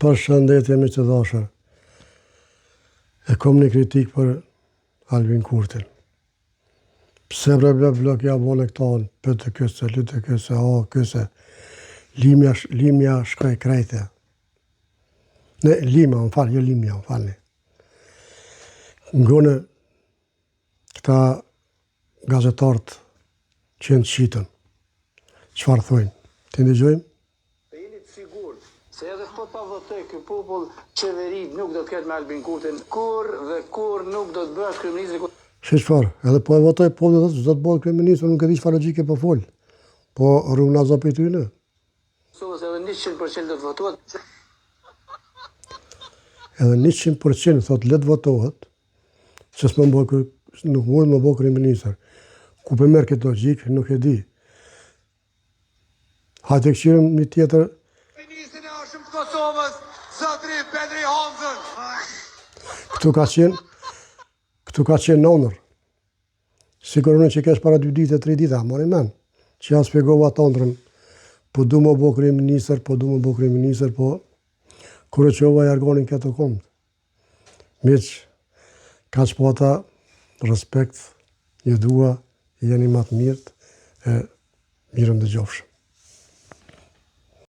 Përshëndetje me të dashur. E kom një kritik për Albin Kurtin. Pse blok ja vone këton, për të këse, lytë këse, këse. Limja shkoj krejte. Ne, Lima, më falë, jo Limja, më falë. Ngone këta gazetarët që në qitën. Qëfar thujnë? Të ndëgjojmë? Se edhe po ta votoj ky popull, qeveri nuk do të ketë me Albin Kurtin kur nuk do të bëhet kryeministri. Çfarë? Edhe po e votoj popull do të bëhet kryeministri, nuk e di çfarë logjike po fol. Po rrugna zopi ty në. Edhe 100% do të votohet. Edhe 100% thot le të votohet, që nuk mund më bëj kryeministër. Ku po merr këtë logjik, nuk e di. Hajde të këshirëm një tjetër. Kosovës, zotri Pedri Hamzën. Këtu ka qenë nënër. Sigurisht që kesh para 2 ditë, 3 ditë, mori men. Që ja spjegova të ndrën, po du më bo kryeministër, po kërë qova i argonin këtë kombë. Miq, ka që po ata, respekt, një dua, jeni matë mirët, e mirëm dhe gjofshë.